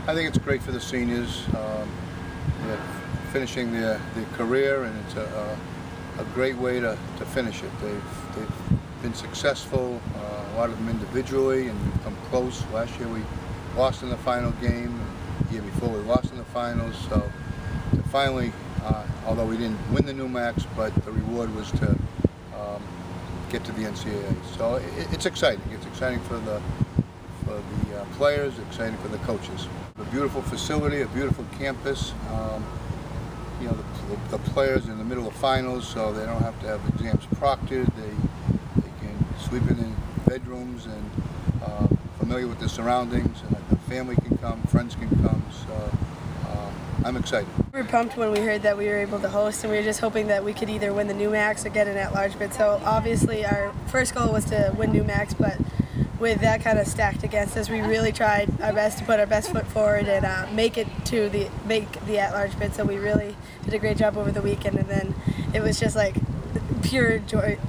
I think it's great for the seniors. They're finishing their career, and it's a great way to finish it. They've been successful, a lot of them individually, and we've come close. Last year we lost in the final game, and the year before we lost in the finals. So to finally, although we didn't win the NUMAX, but the reward was to get to the NCAA. So it's exciting. It's exciting for the players, exciting for the coaches. A beautiful facility, a beautiful campus. You know, the players in the middle of finals, so they don't have to have exams proctored. They can sleep in their bedrooms and familiar with the surroundings, and the family can come, friends can come. So I'm excited. We were pumped when we heard that we were able to host, and we were just hoping that we could either win the NUMAX or get an at-large bid. So obviously our first goal was to win NUMAX, but with that kind of stacked against us, we really tried our best to put our best foot forward and make the at-large bid. So we really did a great job over the weekend, and then it was just like pure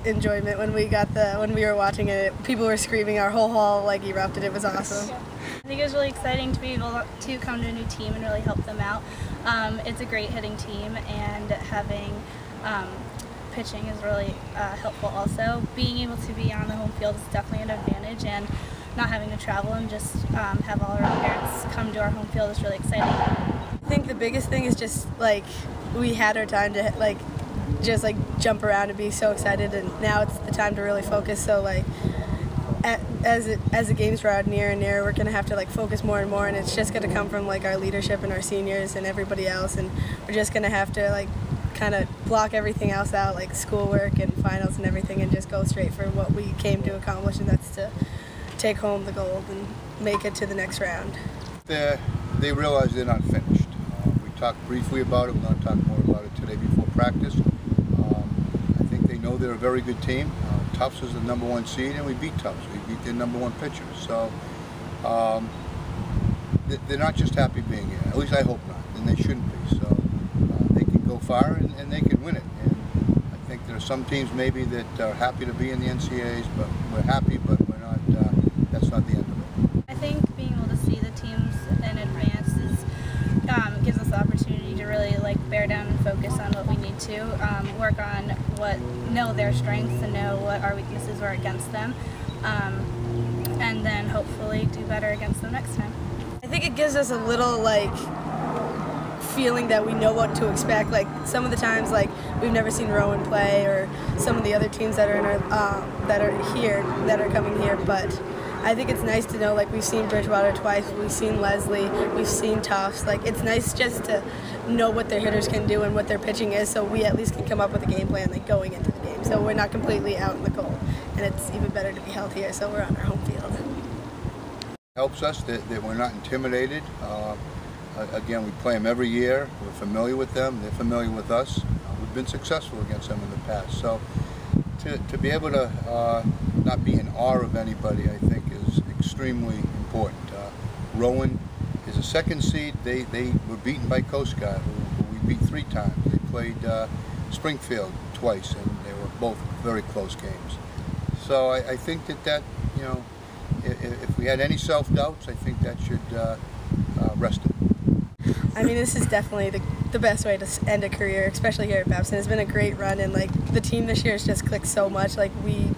enjoyment when we were watching it. People were screaming, our whole hall like erupted. It was awesome. I think it was really exciting to be able to come to a new team and really help them out. It's a great hitting team, and having pitching is really helpful also. Being able to be on the home field is definitely an advantage, and not having to travel and just have all our parents come to our home field is really exciting. I think the biggest thing is just like we had our time to just jump around and be so excited, and now it's the time to really focus. So as the games draw near and near, we're going to have to focus more and more, and it's just going to come from our leadership and our seniors and everybody else, and we're just going to have to kind of block everything else out, like schoolwork and finals and everything, and just go straight for what we came to accomplish, and that's to take home the gold and make it to the next round. They realize they're not finished. We talked briefly about it. We're going to talk more about it today before practice. I think they know they're a very good team. Tufts was the #1 seed, and we beat Tufts. We beat their #1 pitcher. So they're not just happy being here. At least I hope not, and they shouldn't be. So they can go far, and they can win it. And I think there are some teams maybe that are happy to be in the NCAAs, but we're happy, but we're not. That's not the end of it. I think being able to see the teams in advance gives us the opportunity to really bear down and focus on what we need to work on, know their strengths and know what our weaknesses are against them, and then hopefully do better against them next time. I think it gives us a little feeling that we know what to expect. Some of the times we've never seen Rowan play, or some of the other teams that are in our that are coming here, but I think it's nice to know we've seen Bridgewater twice, we've seen Leslie, we've seen Tufts. It's nice just to know what their hitters can do and what their pitching is, so we at least can come up with a game plan going into the game. So we're not completely out in the cold, and it's even better to be held here, so we're on our home field. Helps us that we're not intimidated. Again, we play them every year. We're familiar with them. They're familiar with us. We've been successful against them in the past. So to be able to not be in awe of anybody, I think, is extremely important. Rowan is a second seed. They were beaten by Coast Guard, who we beat 3 times. They played Springfield twice, and they were both very close games. So I think that you know, if we had any self-doubts, I think that should rest it. I mean, this is definitely the best way to end a career, especially here at Babson. It's been a great run, and the team this year has just clicked so much. We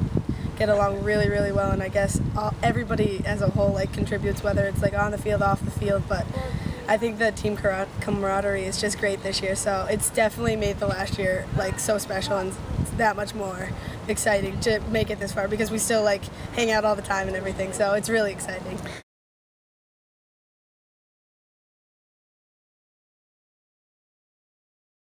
get along really, really well, and I guess everybody as a whole contributes, whether it's on the field, off the field. But I think the team camaraderie is just great this year. So it's definitely made the last year so special, and it's that much more exciting to make it this far, because we still hang out all the time and everything. So it's really exciting.